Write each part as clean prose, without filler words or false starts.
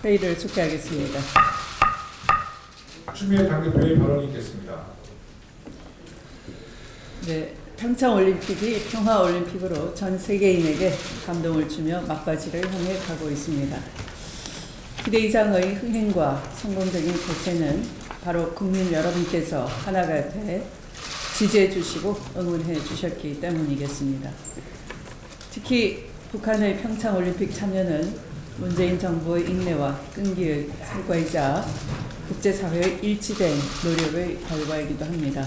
회의를 속개하겠습니다. 추미애 당대표의 발언이 있겠습니다. 네, 평창올림픽이 평화올림픽으로 전 세계인에게 감동을 주며 막바지를 향해 가고 있습니다. 기대 이상의 흥행과 성공적인 개최는 바로 국민 여러분께서 하나가 돼 지지해 주시고 응원해 주셨기 때문이겠습니다. 특히 북한의 평창올림픽 참여는 문재인 정부의 인내와 끈기의 성과이자 국제사회의 일치된 노력의 결과이기도 합니다.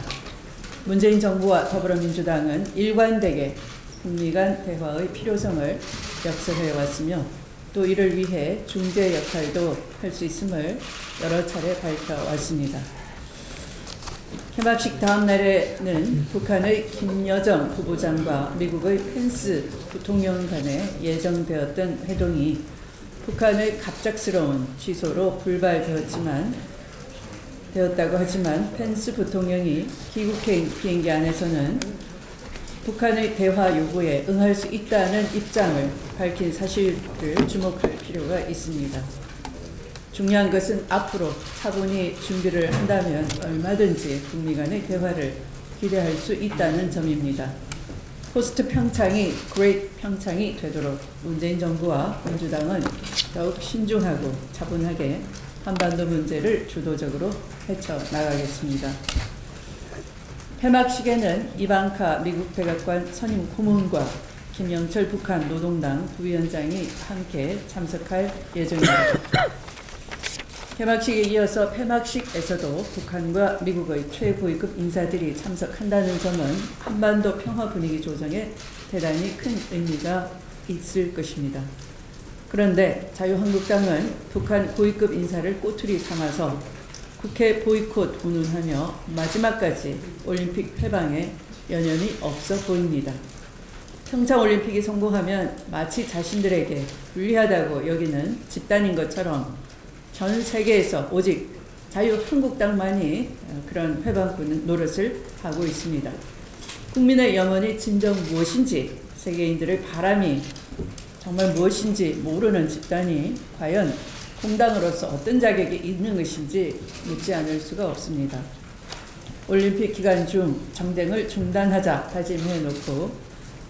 문재인 정부와 더불어민주당은 일관되게 북미 간 대화의 필요성을 역설해 왔으며 또 이를 위해 중재 역할도 할 수 있음을 여러 차례 밝혀왔습니다. 개막식 다음 날에는 북한의 김여정 후보장과 미국의 펜스 부통령 간에 예정되었던 회동이 북한의 갑작스러운 취소로 불발되었다고 하지만 펜스 부통령이 귀국해 비행기 안에서는 북한의 대화 요구에 응할 수 있다는 입장을 밝힌 사실을 주목할 필요가 있습니다. 중요한 것은 앞으로 차분히 준비를 한다면 얼마든지 북미 간의 대화를 기대할 수 있다는 점입니다. 포스트 평창이 그레이트 평창이 되도록 문재인 정부와 민주당은 더욱 신중하고 차분하게 한반도 문제를 주도적으로 헤쳐나가겠습니다. 폐막식에는 이방카 미국 백악관 선임 고문과 김영철 북한 노동당 부위원장이 함께 참석할 예정입니다. 개막식에 이어서 폐막식에서도 북한과 미국의 최고위급 인사들이 참석한다는 점은 한반도 평화 분위기 조정에 대단히 큰 의미가 있을 것입니다. 그런데 자유한국당은 북한 고위급 인사를 꼬투리 삼아서 국회 보이콧 운운하며 마지막까지 올림픽 회방에 연연이 없어 보입니다. 평창올림픽이 성공하면 마치 자신들에게 불리하다고 여기는 집단인 것처럼 전 세계에서 오직 자유한국당만이 그런 회방꾼 노릇을 하고 있습니다. 국민의 염원이 진정 무엇인지 세계인들의 바람이 정말 무엇인지 모르는 집단이 과연 공당으로서 어떤 자격이 있는 것인지 묻지 않을 수가 없습니다. 올림픽 기간 중 정쟁을 중단하자 다짐해놓고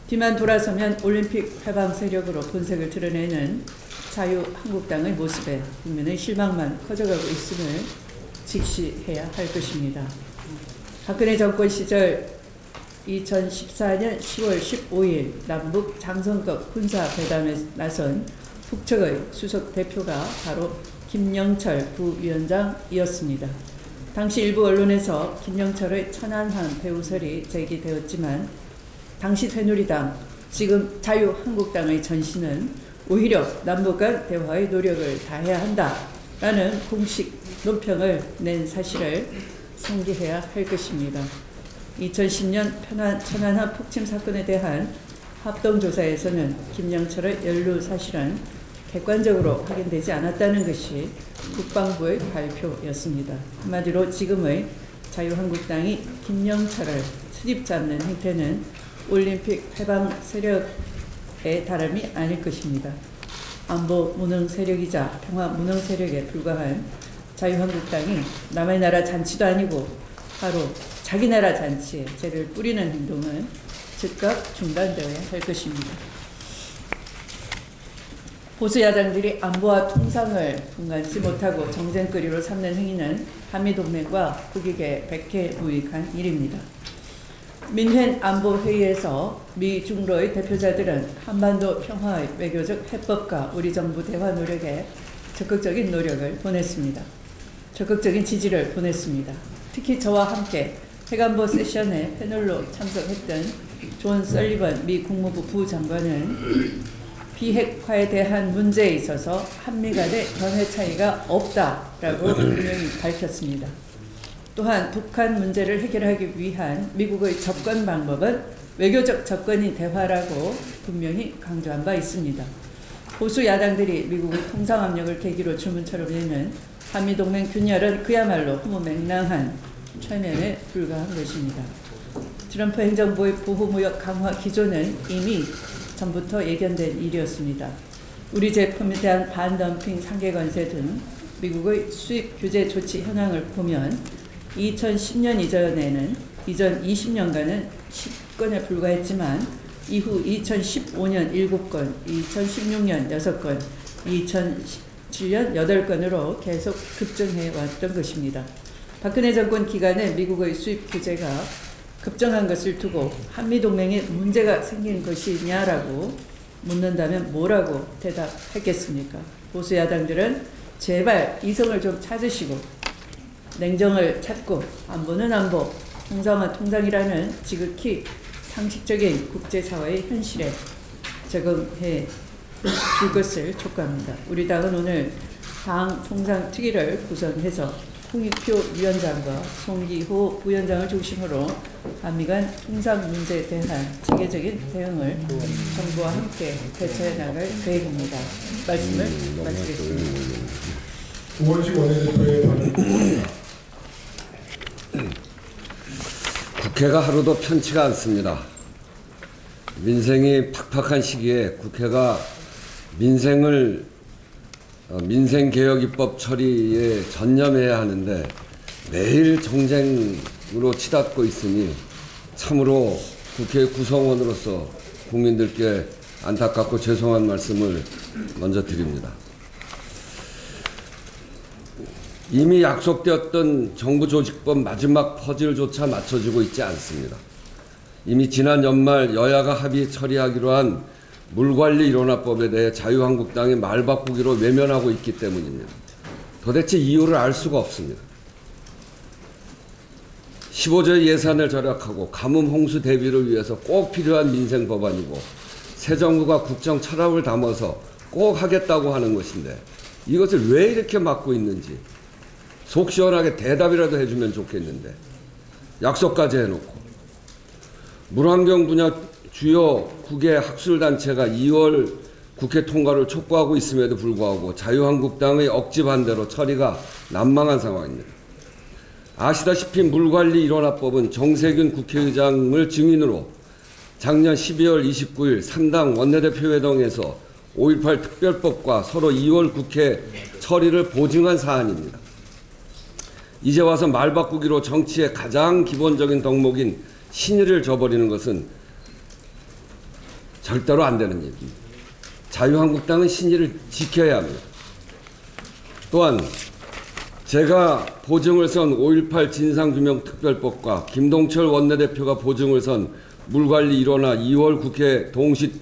뒤만 돌아서면 올림픽 회방 세력으로 본색을 드러내는 자유한국당의 모습에 국민의 실망만 커져가고 있음을 직시해야 할 것입니다. 박근혜 정권 시절 2014년 10월 15일 남북 장성급 군사회담에 나선 북측의 수석 대표가 바로 김영철 부위원장이었습니다. 당시 일부 언론에서 김영철의 천안함 배우설이 제기되었지만 당시 새누리당, 지금 자유한국당의 전신은 오히려 남북 간 대화의 노력을 다해야 한다라는 공식 논평을 낸 사실을 상기해야 할 것입니다. 2010년 천안함 폭침 사건에 대한 합동조사에서는 김영철의 연루 사실은 객관적으로 확인되지 않았다는 것이 국방부의 발표였습니다. 한마디로 지금의 자유한국당이 김영철을 트집 잡는 행태는 올림픽 회방 세력의 다름이 아닐 것입니다. 안보 무능 세력이자 평화 무능 세력에 불과한 자유한국당이 남의 나라 잔치도 아니고 바로 자기 나라 잔치에 죄를 뿌리는 행동은 즉각 중단되어야 할 것입니다. 보수 야당들이 안보와 통상을 분간치 못하고 정쟁거리로 삼는 행위는 한미동맹과 국익에 백해무익한 일입니다. 민헨 안보회의에서 미 중로의 대표자들은 한반도 평화의 외교적 해법과 우리 정부 대화 노력에 적극적인 노력을 보냈습니다. 적극적인 지지를 보냈습니다. 특히 저와 함께 회관보 세션에 패널로 참석했던 존 설리번 미 국무부 부장관은 비핵화에 대한 문제에 있어서 한미 간의 견해 차이가 없다라고 분명히 밝혔습니다. 또한 북한 문제를 해결하기 위한 미국의 접근 방법은 외교적 접근이 대화라고 분명히 강조한 바 있습니다. 보수 야당들이 미국의 통상 압력을 계기로 주문처럼 내는 한미동맹 균열은 그야말로 허무맹랑한 최면에 불과한 것입니다. 트럼프 행정부의 보호무역 강화 기조는 이미 전부터 예견된 일이었습니다. 우리 제품에 대한 반덤핑 상계 관세 등 미국의 수입 규제 조치 현황을 보면 2010년 이전 20년간은 10건에 불과했지만 이후 2015년 7건, 2016년 6건, 2017년 8건으로 계속 급증해 왔던 것입니다. 박근혜 정권 기간에 미국의 수입 규제가 급증한 것을 두고 한미동맹에 문제가 생긴 것이냐라고 묻는다면 뭐라고 대답했겠습니까? 보수 야당들은 제발 이성을 좀 찾으시고 냉정을 찾고 안보는 안보, 통상은 통상이라는 지극히 상식적인 국제사회의 현실에 적응해 줄 것을 촉구합니다. 우리 당은 오늘 당 통상특위를 구성해서 홍익표 위원장과 송기호 부위원장을 중심으로 한미 간 통상 문제에 대한 체계적인 대응을 정부와 함께 대처해 나갈 계획입니다. 말씀을 마치겠습니다. 우원식 원내대표의 발언입니다. 국회가 하루도 편치가 않습니다. 민생이 팍팍한 시기에 국회가 민생개혁입법 처리에 전념해야 하는데 매일 정쟁으로 치닫고 있으니 참으로 국회 구성원으로서 국민들께 안타깝고 죄송한 말씀을 먼저 드립니다. 이미 약속되었던 정부조직법 마지막 퍼즐조차 맞춰지고 있지 않습니다. 이미 지난 연말 여야가 합의 처리하기로 한 물관리일원화법에 대해 자유한국당이 말바꾸기로 외면하고 있기 때문입니다. 도대체 이유를 알 수가 없습니다. 15조의 예산을 절약하고 가뭄 홍수 대비를 위해서 꼭 필요한 민생 법안이고 새 정부가 국정 철학을 담아서 꼭 하겠다고 하는 것인데 이것을 왜 이렇게 막고 있는지 속 시원하게 대답이라도 해주면 좋겠는데 약속까지 해놓고 물환경 분야 주요 9개 학술단체가 2월 국회 통과를 촉구하고 있음에도 불구하고 자유한국당의 억지 반대로 처리가 난망한 상황입니다. 아시다시피 물관리일원화법은 정세균 국회의장을 증인으로 작년 12월 29일 3당 원내대표 회동에서 5.18 특별법과 서로 2월 국회 처리를 보증한 사안입니다. 이제 와서 말바꾸기로 정치의 가장 기본적인 덕목인 신의를 저버리는 것은 절대로 안 되는 일입니다. 자유한국당은 신의를 지켜야 합니다. 또한 제가 보증을 선 5.18 진상규명특별법과 김동철 원내대표가 보증을 선 물관리 일원화 2월 국회 동시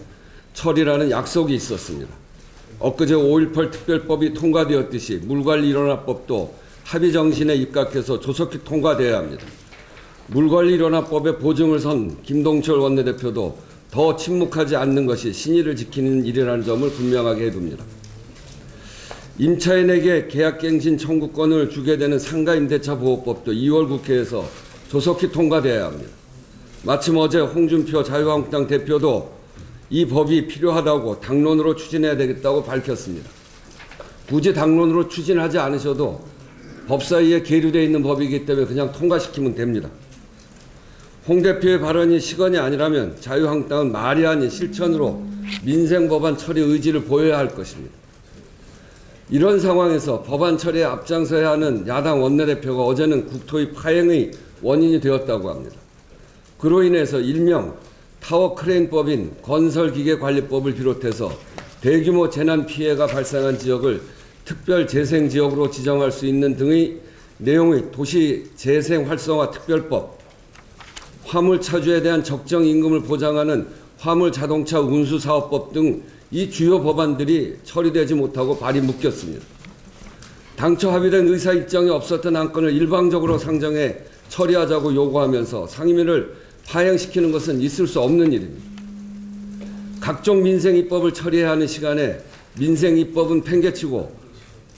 처리라는 약속이 있었습니다. 엊그제 5.18 특별법이 통과되었듯이 물관리 일원화법도 합의 정신에 입각해서 조속히 통과돼야 합니다. 물관리 일원화법에 보증을 선 김동철 원내대표도 더 침묵하지 않는 것이 신의를 지키는 일이라는 점을 분명하게 해둡니다. 임차인에게 계약갱신 청구권을 주게 되는 상가임대차 보호법도 2월 국회에서 조속히 통과돼야 합니다. 마침 어제 홍준표 자유한국당 대표도 이 법이 필요하다고 당론으로 추진해야 되겠다고 밝혔습니다. 굳이 당론으로 추진하지 않으셔도 법사위에 계류되어 있는 법이기 때문에 그냥 통과시키면 됩니다. 홍 대표의 발언이 시건이 아니라면 자유한국당은 말이 아닌 실천으로 민생법안 처리 의지를 보여야 할 것입니다. 이런 상황에서 법안 처리에 앞장서야 하는 야당 원내대표가 어제는 국토위 파행의 원인이 되었다고 합니다. 그로 인해서 일명 타워크레인법인 건설기계관리법을 비롯해서 대규모 재난 피해가 발생한 지역을 특별재생지역으로 지정할 수 있는 등의 내용의 도시재생활성화특별법, 화물차주에 대한 적정 임금을 보장하는 화물자동차 운수사업법 등 이 주요 법안들이 처리되지 못하고 발이 묶였습니다. 당초 합의된 의사 입장이 없었던 안건을 일방적으로 상정해 처리하자고 요구하면서 상임위를 파행시키는 것은 있을 수 없는 일입니다. 각종 민생입법을 처리해야 하는 시간에 민생입법은 팽개치고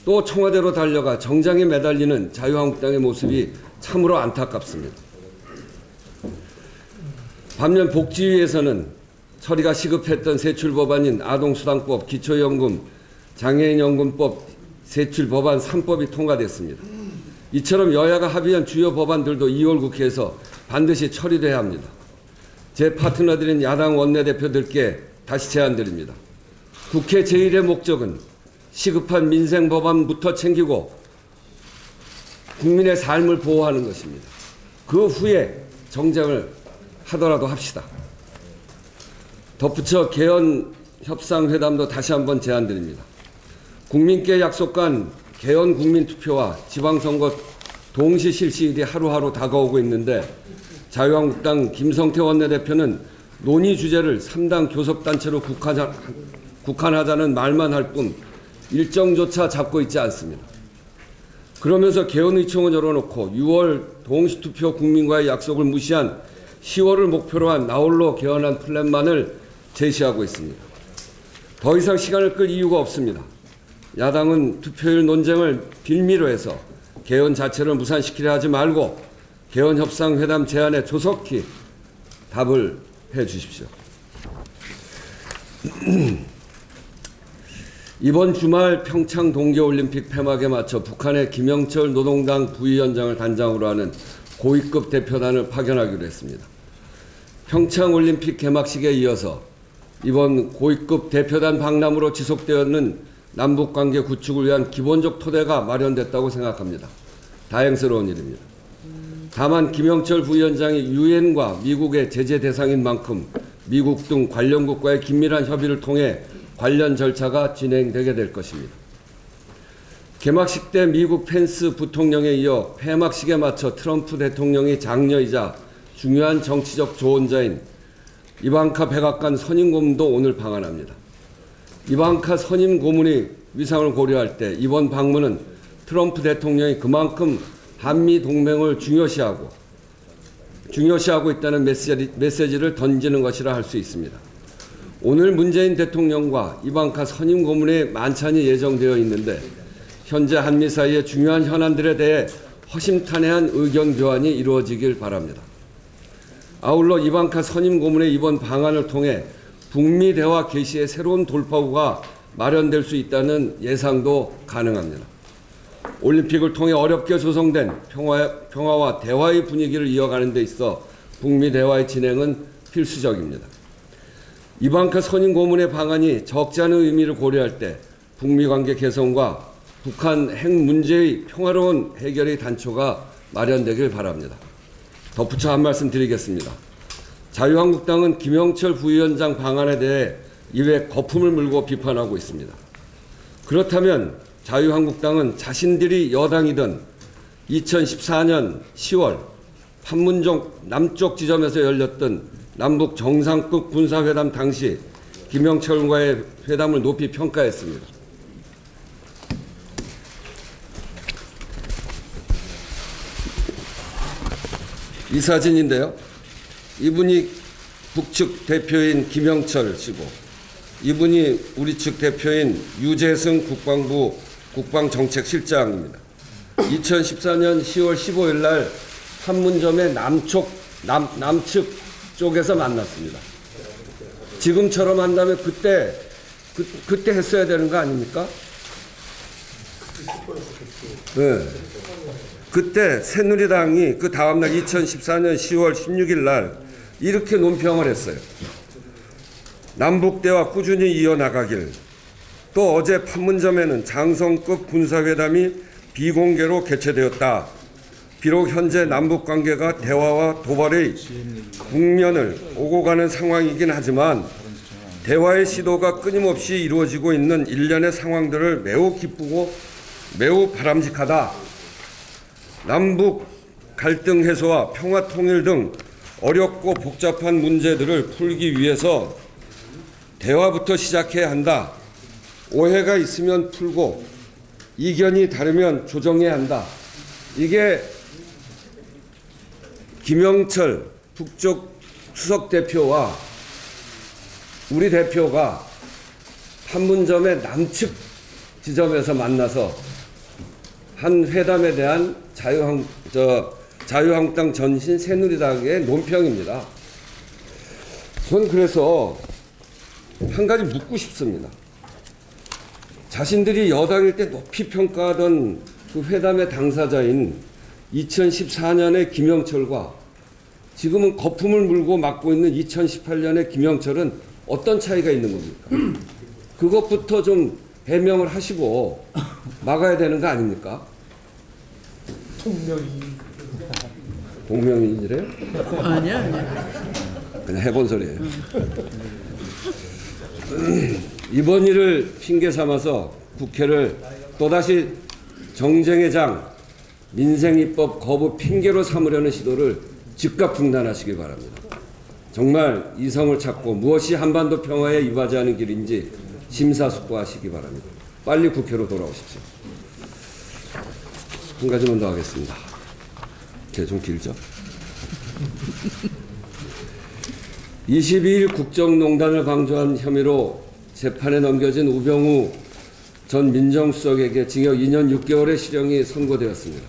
또 청와대로 달려가 정장에 매달리는 자유한국당의 모습이 참으로 안타깝습니다. 반면 복지위에서는 처리가 시급했던 세출법안인 아동수당법, 기초연금, 장애인연금법 세출법안 3법이 통과됐습니다. 이처럼 여야가 합의한 주요 법안들도 2월 국회에서 반드시 처리돼야 합니다. 제 파트너들인 야당 원내대표들께 다시 제안드립니다. 국회 제1의 목적은 시급한 민생 법안부터 챙기고 국민의 삶을 보호하는 것입니다. 그 후에 정쟁을 하더라도 합시다. 덧붙여 개헌 협상회담도 다시 한번 제안드립니다. 국민께 약속한 개헌 국민투표와 지방선거 동시 실시일이 하루하루 다가오고 있는데 자유한국당 김성태 원내대표는 논의 주제를 3당 교섭단체로 국한하자는 말만 할 뿐 일정조차 잡고 있지 않습니다. 그러면서 개헌의총을 열어놓고 6월 동시투표 국민과의 약속을 무시한 10월을 목표로 한 나홀로 개헌안 플랜만을 제시하고 있습니다. 더 이상 시간을 끌 이유가 없습니다. 야당은 투표율 논쟁을 빌미로 해서 개헌 자체를 무산시키려 하지 말고 개헌 협상회담 제안에 조속히 답을 해 주십시오. 이번 주말 평창 동계올림픽 폐막에 맞춰 북한의 김영철 노동당 부위원장을 단장으로 하는 고위급 대표단을 파견하기로 했습니다. 평창올림픽 개막식에 이어서 이번 고위급 대표단 방남으로 지속되었는 남북관계 구축을 위한 기본적 토대가 마련됐다고 생각합니다. 다행스러운 일입니다. 다만 김영철 부위원장이 유엔과 미국의 제재 대상인 만큼 미국 등 관련국과의 긴밀한 협의를 통해 관련 절차가 진행되게 될 것입니다. 개막식 때 미국 펜스 부통령에 이어 폐막식에 맞춰 트럼프 대통령이 장녀이자 중요한 정치적 조언자인 이방카 백악관 선임 고문도 오늘 방한합니다. 이방카 선임 고문의 위상을 고려할 때 이번 방문은 트럼프 대통령이 그만큼 한미 동맹을 중요시하고 있다는 메시지를 던지는 것이라 할 수 있습니다. 오늘 문재인 대통령과 이방카 선임 고문의 만찬이 예정되어 있는데 현재 한미 사이의 중요한 현안들에 대해 허심탄회한 의견 교환이 이루어지길 바랍니다. 아울러 이방카 선임 고문의 이번 방안을 통해 북미 대화 개시의 새로운 돌파구가 마련될 수 있다는 예상도 가능합니다. 올림픽을 통해 어렵게 조성된 평화와 대화의 분위기를 이어가는 데 있어 북미 대화의 진행은 필수적입니다. 이방카 선임 고문의 방안이 적지 않은 의미를 고려할 때 북미 관계 개선과 북한 핵 문제의 평화로운 해결의 단초가 마련되길 바랍니다. 덧붙여 한 말씀 드리겠습니다. 자유한국당은 김영철 부위원장 방안에 대해 이외 거품을 물고 비판하고 있습니다. 그렇다면 자유한국당은 자신들이 여당이던 2014년 10월 판문점 남쪽 지점에서 열렸던 남북 정상급 군사회담 당시 김영철과의 회담을 높이 평가했습니다. 이 사진인데요. 이분이 북측 대표인 김영철 씨고 이분이 우리 측 대표인 유재승 국방부 국방정책실장입니다. 2014년 10월 15일 날 판문점의 남측 쪽에서 만났습니다. 지금처럼 한다면 그때 했어야 되는 거 아닙니까? 네. 그때 새누리당이 그 다음날 2014년 10월 16일 날 이렇게 논평을 했어요. 남북대화 꾸준히 이어나가길. 또 어제 판문점에는 장성급 군사회담이 비공개로 개최되었다. 비록 현재 남북관계가 대화와 도발의 국면을 오고 가는 상황이긴 하지만 대화의 시도가 끊임없이 이루어지고 있는 일련의 상황들을 매우 기쁘고 매우 바람직하다. 남북 갈등 해소와 평화 통일 등 어렵고 복잡한 문제들을 풀기 위해서 대화부터 시작해야 한다. 오해가 있으면 풀고 이견이 다르면 조정해야 한다. 이게 김영철 북쪽 수석 대표와 우리 대표가 판문점의 남측 지점에서 만나서 한 회담에 대한 자유한국당 전신 새누리당의 논평입니다. 전 그래서 한 가지 묻고 싶습니다. 자신들이 여당일 때 높이 평가하던 그 회담의 당사자인 2014년의 김영철과 지금은 거품을 물고 맡고 있는 2018년의 김영철은 어떤 차이가 있는 겁니까? 그것부터 좀 해명을 하시고 막아야 되는 거 아닙니까? 동명이인이래요? 아니야. 그냥 해본 소리예요. 이번 일을 핑계 삼아서 국회를 또다시 정쟁의 장, 민생입법 거부 핑계로 삼으려는 시도를 즉각 중단하시기 바랍니다. 정말 이성을 찾고 무엇이 한반도 평화에 이바지하는 길인지 심사숙고하시기 바랍니다. 빨리 국회로 돌아오십시오. 한 가지만 더 하겠습니다. 제 좀 길죠? 22일 국정농단을 방조한 혐의로 재판에 넘겨진 우병우 전 민정수석에게 징역 2년 6개월의 실형이 선고되었습니다.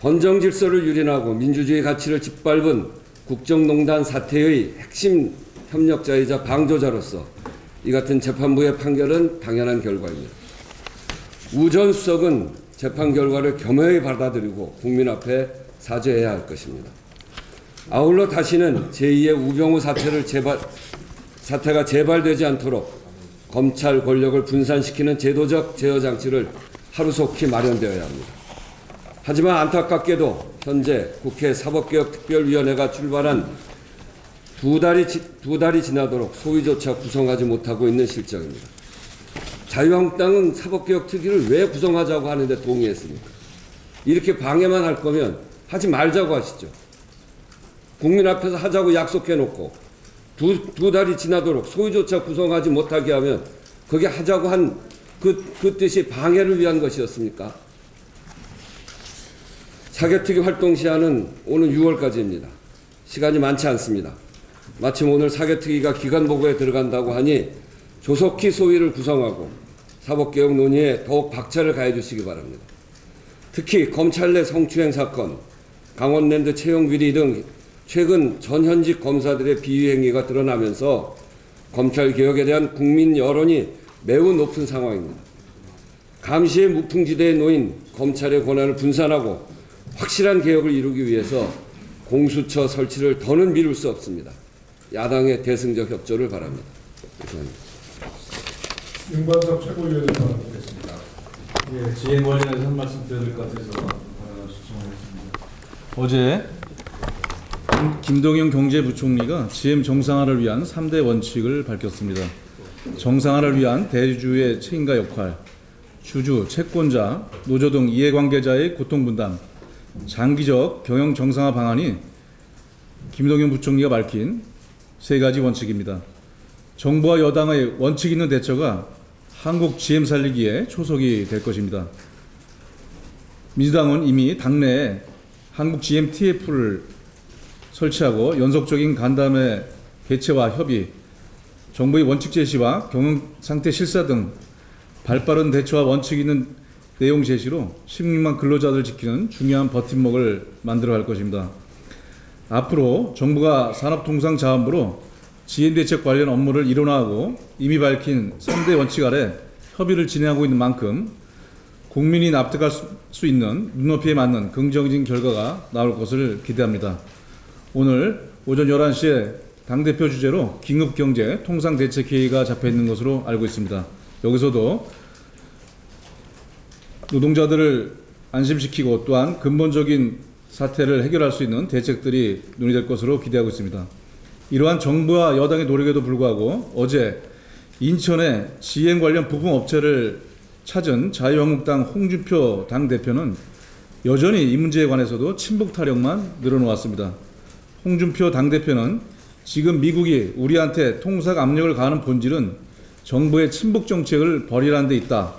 헌정 질서를 유린하고 민주주의 가치를 짓밟은 국정농단 사태의 핵심 협력자이자 방조자로서 이 같은 재판부의 판결은 당연한 결과입니다. 우 전 수석은 재판 결과를 겸허히 받아들이고 국민 앞에 사죄해야 할 것입니다. 아울러 다시는 제2의 우병우 사태가 재발되지 않도록 검찰 권력을 분산시키는 제도적 제어 장치를 하루속히 마련되어야 합니다. 하지만 안타깝게도 현재 국회 사법개혁특별위원회가 출발한 두 달이 지나도록 소위조차 구성하지 못하고 있는 실정입니다. 자유한국당은 사법개혁특위를 왜 구성하자고 하는데 동의했습니까? 이렇게 방해만 할 거면 하지 말자고 하시죠. 국민 앞에서 하자고 약속해놓고 두 달이 지나도록 소위조차 구성하지 못하게 하면 그게 하자고 한 그 뜻이 방해를 위한 것이었습니까? 사개특위 활동 시한은 오는 6월까지입니다. 시간이 많지 않습니다. 마침 오늘 사개특위가 기간보고에 들어간다고 하니 조속히 소위를 구성하고 사법개혁 논의에 더욱 박차를 가해 주시기 바랍니다. 특히 검찰 내 성추행 사건, 강원랜드 채용 비리 등 최근 전현직 검사들의 비위 행위가 드러나면서 검찰 개혁에 대한 국민 여론이 매우 높은 상황입니다. 감시의 무풍지대에 놓인 검찰의 권한을 분산하고 확실한 개혁을 이루기 위해서 공수처 설치를 더는 미룰 수 없습니다. 야당의 대승적 협조를 바랍니다. 감사합니다. 윤관석 최고위원을 발언드리겠습니다. 예, 지혜 관련해서 한 말씀 드려야 될 것 같아서 신청하겠습니다. 어제 김동연 경제부총리가 GM 정상화를 위한 3대 원칙을 밝혔습니다. 정상화를 위한 대주주의 책임과 역할, 주주, 채권자, 노조 등 이해관계자의 고통분담, 장기적 경영 정상화 방안이 김동연 부총리가 밝힌 세 가지 원칙입니다. 정부와 여당의 원칙 있는 대처가 한국 GM 살리기에 초석이 될 것입니다. 민주당은 이미 당내에 한국 GM TF를 설치하고 연속적인 간담회 개최와 협의, 정부의 원칙 제시와 경영 상태 실사 등 발빠른 대처와 원칙 있는 내용 제시로 16만 근로자들을 지키는 중요한 버팀목을 만들어 갈 것입니다. 앞으로 정부가 산업통상자원부로 GM 대책 관련 업무를 일원화하고 이미 밝힌 3대 원칙 아래 협의를 진행하고 있는 만큼 국민이 납득할 수 있는 눈높이에 맞는 긍정적인 결과가 나올 것을 기대합니다. 오늘 오전 11시에 당대표 주재로 긴급경제 통상대책회의가 잡혀있는 것으로 알고 있습니다. 여기서도 노동자들을 안심시키고 또한 근본적인 사태를 해결할 수 있는 대책들이 논의될 것으로 기대하고 있습니다. 이러한 정부와 여당의 노력에도 불구하고 어제 인천에 GM 관련 부품 업체를 찾은 자유한국당 홍준표 당대표는 여전히 이 문제에 관해서도 친북 타령만 늘어놓았습니다. 홍준표 당대표는 지금 미국이 우리한테 통상 압력을 가하는 본질은 정부의 친북 정책을 벌이라는 데 있다.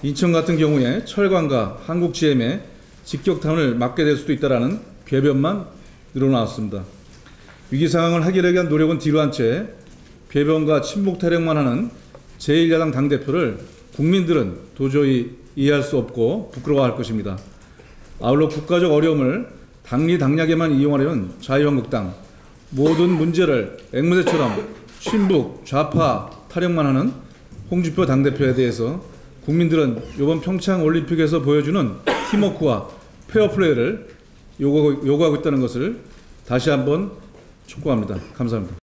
인천 같은 경우에 철강과 한국 GM에 직격탄을 맞게 될 수도 있다라는 궤변만 늘어나왔습니다. 위기 상황을 해결하기 위한 노력은 뒤로 한 채 궤변과 친북 타령만 하는 제1야당 당대표를 국민들은 도저히 이해할 수 없고 부끄러워할 것입니다. 아울러 국가적 어려움을 당리당략에만 이용하려는 자유한국당, 모든 문제를 앵무새처럼 친북, 좌파 타령만 하는 홍준표 당대표에 대해서 국민들은 이번 평창 올림픽에서 보여주는 팀워크와 페어플레이를 요구하고 있다는 것을 다시 한번 촉구합니다. 감사합니다.